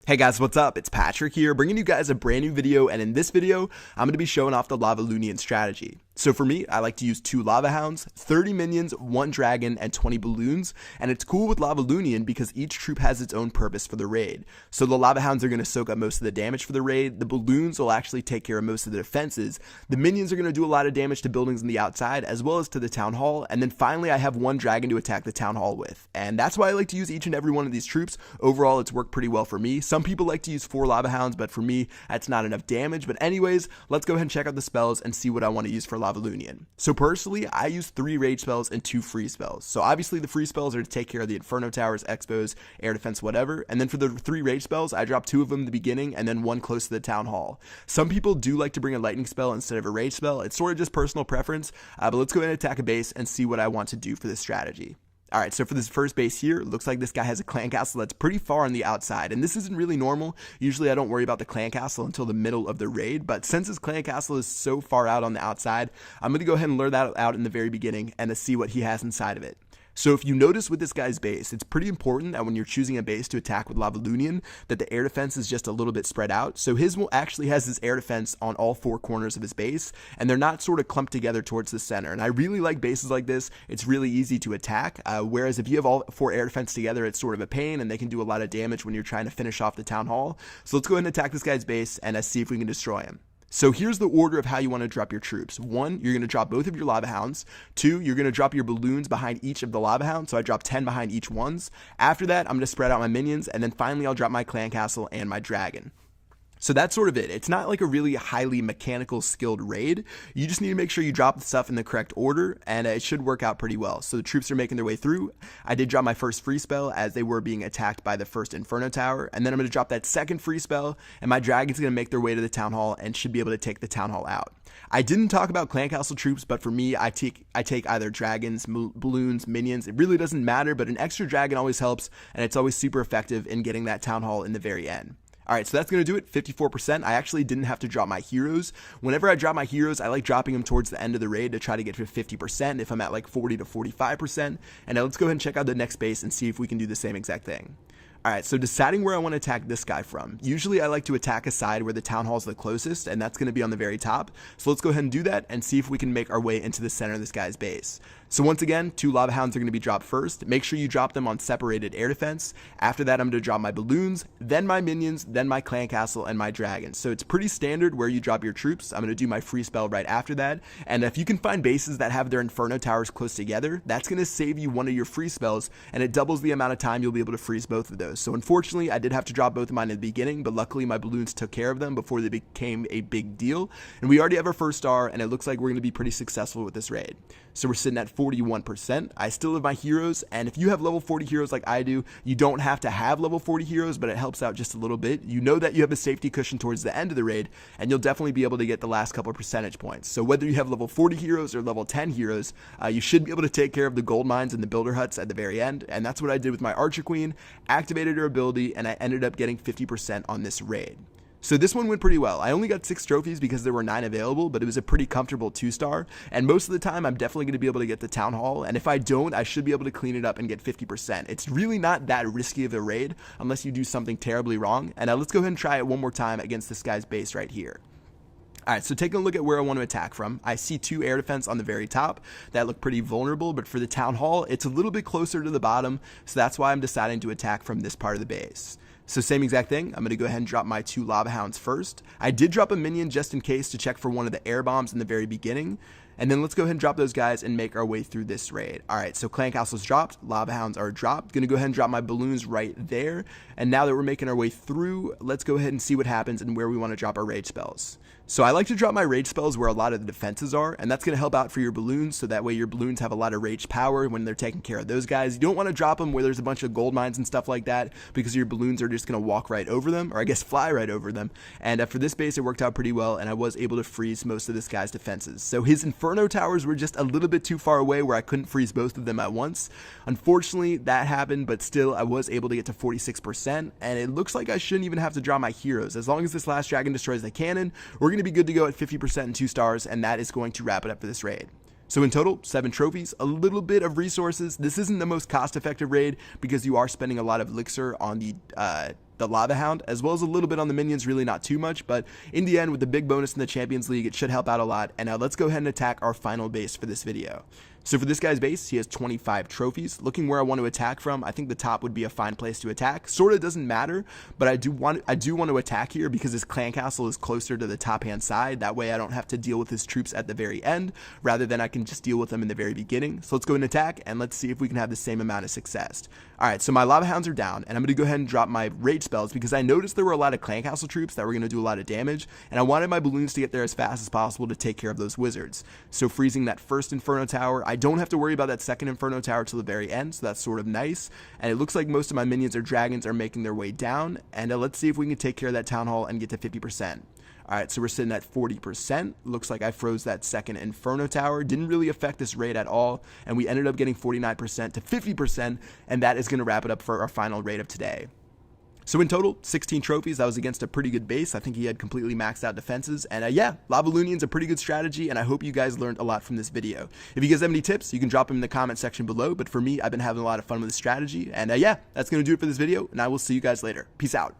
Hey guys, what's up? It's Patrick here, bringing you guys a brand new video, and in this video, I'm going to be showing off the Lavaloonion strategy. So for me, I like to use 2 Lava Hounds, 30 minions, 1 dragon, and 20 balloons, and it's cool with Lavaloonion because each troop has its own purpose for the raid. So the Lava Hounds are going to soak up most of the damage for the raid, the balloons will actually take care of most of the defenses, the minions are going to do a lot of damage to buildings on the outside, as well as to the town hall, and then finally I have 1 dragon to attack the town hall with. And that's why I like to use each and every one of these troops. Overall, it's worked pretty well for me. Some people like to use 4 Lava Hounds, but for me, that's not enough damage. But anyways, let's go ahead and check out the spells and see what I want to use for Lavaloonion. So personally, I use 3 rage spells and 2 free spells. So obviously the free spells are to take care of the Inferno Towers, Expos, air defense, whatever. And then for the 3 rage spells, I drop 2 of them in the beginning and then 1 close to the town hall. Some people do like to bring a lightning spell instead of a rage spell. It's sort of just personal preference, but let's go ahead and attack a base and see what I want to do for this strategy. Alright, so for this first base here, looks like this guy has a clan castle that's pretty far on the outside, and this isn't really normal. Usually I don't worry about the clan castle until the middle of the raid, but since his clan castle is so far out on the outside, I'm going to go ahead and lure that out in the very beginning and to see what he has inside of it. So if you notice with this guy's base, it's pretty important that when you're choosing a base to attack with Lavaloonion, that the air defense is just a little bit spread out. So his will actually has his air defense on all 4 corners of his base, and they're not sort of clumped together towards the center. And I really like bases like this. It's really easy to attack, whereas if you have all 4 air defense together, it's sort of a pain, and they can do a lot of damage when you're trying to finish off the town hall. So let's go ahead and attack this guy's base and see if we can destroy him. So here's the order of how you want to drop your troops. 1, you're going to drop both of your Lava Hounds. 2, you're going to drop your balloons behind each of the Lava Hounds. So I drop 10 behind each ones. After that, I'm going to spread out my minions. And then finally, I'll drop my clan castle and my dragon. So that's sort of it. It's not like a really highly mechanical skilled raid. You just need to make sure you drop the stuff in the correct order, and it should work out pretty well. So the troops are making their way through. I did drop my first free spell as they were being attacked by the first Inferno Tower, and then I'm going to drop that second free spell, and my dragon's going to make their way to the town hall and should be able to take the town hall out. I didn't talk about clan castle troops, but for me, I take either dragons, balloons, minions. It really doesn't matter, but an extra dragon always helps, and it's always super effective in getting that town hall in the very end. Alright, so that's going to do it, 54%. I actually didn't have to drop my heroes. Whenever I drop my heroes, I like dropping them towards the end of the raid to try to get to 50% if I'm at like 40 to 45%. And now let's go ahead and check out the next base and see if we can do the same exact thing. Alright, so deciding where I want to attack this guy from. Usually I like to attack a side where the town hall is the closest, and that's going to be on the very top. So let's go ahead and do that and see if we can make our way into the center of this guy's base. So once again, 2 Lava Hounds are going to be dropped first. Make sure you drop them on separated air defense. After that, I'm going to drop my balloons, then my minions, then my clan castle, and my dragon. So it's pretty standard where you drop your troops. I'm going to do my free spell right after that. And if you can find bases that have their Inferno Towers close together, that's going to save you one of your free spells, and it doubles the amount of time you'll be able to freeze both of those. So unfortunately, I did have to drop both of mine in the beginning, but luckily my balloons took care of them before they became a big deal. And we already have our first star, and it looks like we're going to be pretty successful with this raid. So we're sitting at 41%. I still have my heroes, and if you have level 40 heroes like I do, you don't have to have level 40 heroes, but it helps out just a little bit. You know that you have a safety cushion towards the end of the raid, and you'll definitely be able to get the last couple of percentage points. So whether you have level 40 heroes or level 10 heroes, you should be able to take care of the gold mines and the builder huts at the very end, and that's what I did with my Archer Queen, activated her ability, and I ended up getting 50% on this raid. So this one went pretty well. I only got 6 trophies because there were 9 available, but it was a pretty comfortable 2-star. And most of the time, I'm definitely going to be able to get the town hall. And if I don't, I should be able to clean it up and get 50%. It's really not that risky of a raid unless you do something terribly wrong. And now let's go ahead and try it one more time against this guy's base right here. Alright, so taking a look at where I want to attack from, I see 2 air defense on the very top that look pretty vulnerable, but for the town hall, it's a little bit closer to the bottom, so that's why I'm deciding to attack from this part of the base. So same exact thing, I'm going to go ahead and drop my 2 Lava Hounds first. I did drop a minion just in case to check for one of the air bombs in the very beginning. And then let's go ahead and drop those guys and make our way through this raid. Alright, so clan castle's dropped, Lava Hounds are dropped. Gonna go ahead and drop my balloons right there. And now that we're making our way through, let's go ahead and see what happens and where we want to drop our rage spells. So I like to drop my rage spells where a lot of the defenses are, and that's going to help out for your balloons, so that way your balloons have a lot of rage power when they're taking care of those guys. You don't want to drop them where there's a bunch of gold mines and stuff like that, because your balloons are just going to walk right over them, or I guess fly right over them. And for this base, it worked out pretty well, and I was able to freeze most of this guy's defenses. So his Inferno Towers were just a little bit too far away where I couldn't freeze both of them at once. Unfortunately, that happened, but still, I was able to get to 46%, and it looks like I shouldn't even have to draw my heroes. As long as this last dragon destroys the cannon, we're going to be good to go at 50% and 2 stars, and that is going to wrap it up for this raid. So in total, 7 trophies, a little bit of resources. This isn't the most cost-effective raid because you are spending a lot of elixir on the the Lava Hound, as well as a little bit on the minions, really not too much, but in the end, with the big bonus in the Champions League, it should help out a lot. And now let's go ahead and attack our final base for this video. So for this guy's base, he has 25 trophies. Looking where I want to attack from, I think the top would be a fine place to attack. Sort of doesn't matter, but I do want to attack here because his clan castle is closer to the top hand side. That way I don't have to deal with his troops at the very end, rather than I can just deal with them in the very beginning. So let's go and attack, and let's see if we can have the same amount of success. All right, so my Lava Hounds are down, and I'm going to go ahead and drop my rage spells because I noticed there were a lot of clan castle troops that were going to do a lot of damage, and I wanted my balloons to get there as fast as possible to take care of those wizards. So freezing that first Inferno Tower, I don't have to worry about that second Inferno Tower till the very end, so that's sort of nice. And it looks like most of my minions or dragons are making their way down, and let's see if we can take care of that Town Hall and get to 50%. Alright, so we're sitting at 40%. Looks like I froze that second Inferno Tower. Didn't really affect this raid at all, and we ended up getting 49% to 50%, and that is going to wrap it up for our final raid of today. So in total, 16 trophies. That was against a pretty good base. I think he had completely maxed out defenses. And yeah, Lavaloonion's a pretty good strategy, and I hope you guys learned a lot from this video. If you guys have any tips, you can drop them in the comment section below. But for me, I've been having a lot of fun with this strategy. And yeah, that's going to do it for this video, and I will see you guys later. Peace out.